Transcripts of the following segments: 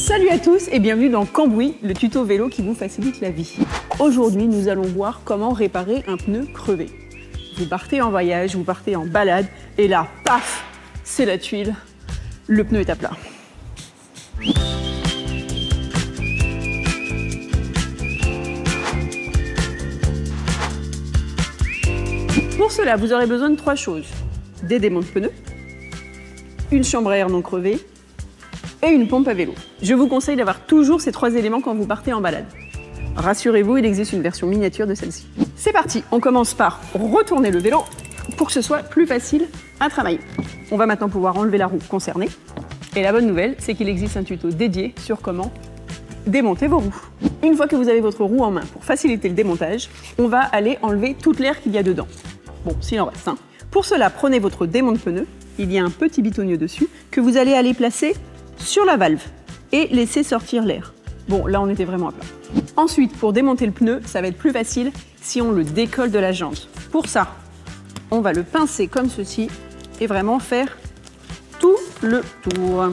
Salut à tous et bienvenue dans Cambouis, le tuto vélo qui vous facilite la vie. Aujourd'hui, nous allons voir comment réparer un pneu crevé. Vous partez en voyage, vous partez en balade et là, paf, c'est la tuile, le pneu est à plat. Pour cela, vous aurez besoin de 3 choses. Des démonts de pneus, une chambre à air non crevée et une pompe à vélo. Je vous conseille d'avoir toujours ces 3 éléments quand vous partez en balade. Rassurez-vous, il existe une version miniature de celle-ci. C'est parti, on commence par retourner le vélo pour que ce soit plus facile à travailler. On va maintenant pouvoir enlever la roue concernée. Et la bonne nouvelle, c'est qu'il existe un tuto dédié sur comment démonter vos roues. Une fois que vous avez votre roue en main pour faciliter le démontage, on va aller enlever toute l'air qu'il y a dedans. Bon, s'il en reste, hein. Pour cela, prenez votre démon de pneu, il y a un petit bitonnier dessus, que vous allez aller placer sur la valve et laisser sortir l'air. Bon, là on était vraiment à plat. Ensuite, pour démonter le pneu, ça va être plus facile si on le décolle de la jante. Pour ça, on va le pincer comme ceci et vraiment faire tout le tour.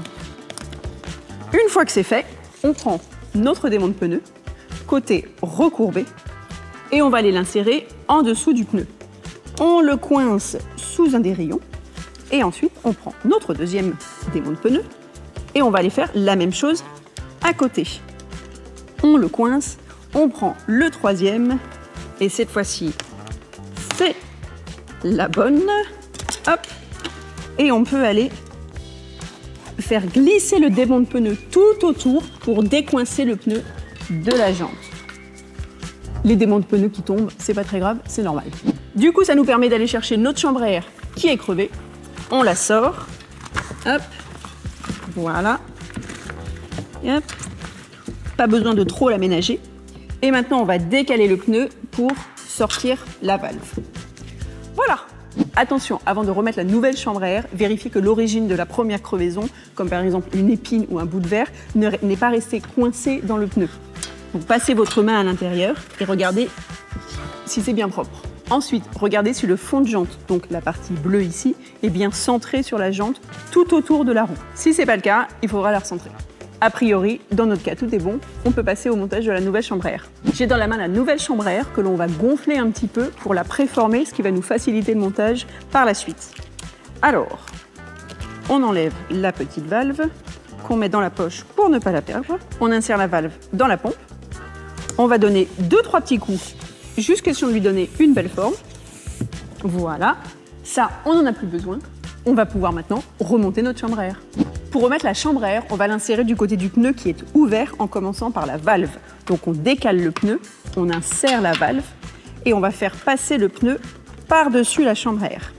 Une fois que c'est fait, on prend notre démon de pneu, côté recourbé, et on va aller l'insérer en dessous du pneu. On le coince sous un des rayons et ensuite on prend notre deuxième démon de pneu et on va aller faire la même chose à côté. On le coince, on prend le troisième et cette fois-ci c'est la bonne. Hop, et on peut aller faire glisser le démon de pneu tout autour pour décoincer le pneu de la jante. Les démons de pneus qui tombent, c'est pas très grave, c'est normal. Du coup, ça nous permet d'aller chercher notre chambre à air qui est crevée. On la sort. Hop. Voilà. Et hop. Pas besoin de trop l'aménager. Et maintenant, on va décaler le pneu pour sortir la valve. Voilà. Attention, avant de remettre la nouvelle chambre à air, vérifiez que l'origine de la première crevaison, comme par exemple une épine ou un bout de verre, n'est pas resté coincé dans le pneu. Donc passez votre main à l'intérieur et regardez si c'est bien propre. Ensuite, regardez si le fond de jante, donc la partie bleue ici, est bien centré sur la jante tout autour de la roue. Si ce n'est pas le cas, il faudra la recentrer. A priori, dans notre cas, tout est bon. On peut passer au montage de la nouvelle chambre à air. J'ai dans la main la nouvelle chambre à air que l'on va gonfler un petit peu pour la préformer, ce qui va nous faciliter le montage par la suite. Alors, on enlève la petite valve qu'on met dans la poche pour ne pas la perdre. On insère la valve dans la pompe. On va donner 2-3 petits coups, juste question de lui donner une belle forme. Voilà. Ça, on n'en a plus besoin. On va pouvoir maintenant remonter notre chambre à air. Pour remettre la chambre à air, on va l'insérer du côté du pneu qui est ouvert en commençant par la valve. Donc on décale le pneu, on insère la valve et on va faire passer le pneu par-dessus la chambre à air.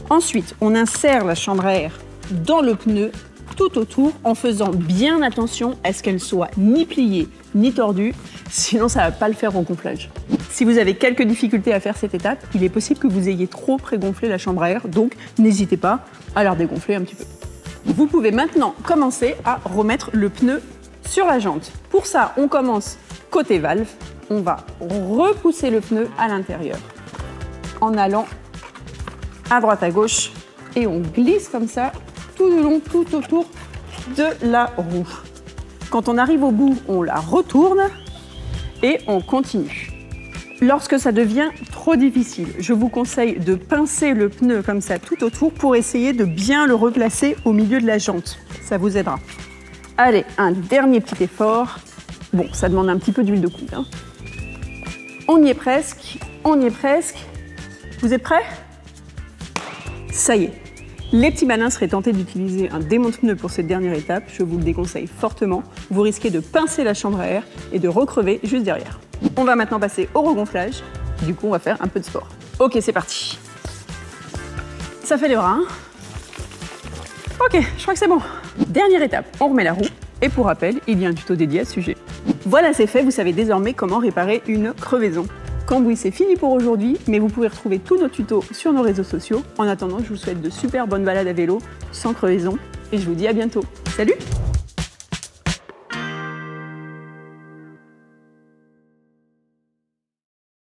Ensuite, on insère la chambre à air dans le pneu tout autour en faisant bien attention à ce qu'elle soit ni pliée ni tordue, sinon ça ne va pas le faire au gonflage. Si vous avez quelques difficultés à faire cette étape, il est possible que vous ayez trop prégonflé la chambre à air, donc n'hésitez pas à la dégonfler un petit peu. Vous pouvez maintenant commencer à remettre le pneu sur la jante. Pour ça, on commence côté valve, on va repousser le pneu à l'intérieur en allant à droite à gauche et on glisse comme ça tout le long, tout autour de la roue. Quand on arrive au bout, on la retourne et on continue. Lorsque ça devient trop difficile, je vous conseille de pincer le pneu comme ça tout autour pour essayer de bien le replacer au milieu de la jante. Ça vous aidera. Allez, un dernier petit effort. Bon, ça demande un petit peu d'huile de coude, hein. On y est presque, on y est presque. Vous êtes prêts? Ça y est. Les petits malins seraient tentés d'utiliser un démon de pneu pour cette dernière étape. Je vous le déconseille fortement. Vous risquez de pincer la chambre à air et de recrever juste derrière. On va maintenant passer au regonflage. Du coup, on va faire un peu de sport. Ok, c'est parti. Ça fait les bras, hein? Ok, je crois que c'est bon. Dernière étape, on remet la roue. Et pour rappel, il y a un tuto dédié à ce sujet. Voilà, c'est fait. Vous savez désormais comment réparer une crevaison. Cambouis, c'est fini pour aujourd'hui, mais vous pouvez retrouver tous nos tutos sur nos réseaux sociaux. En attendant, je vous souhaite de super bonnes balades à vélo, sans crevaison, et je vous dis à bientôt. Salut!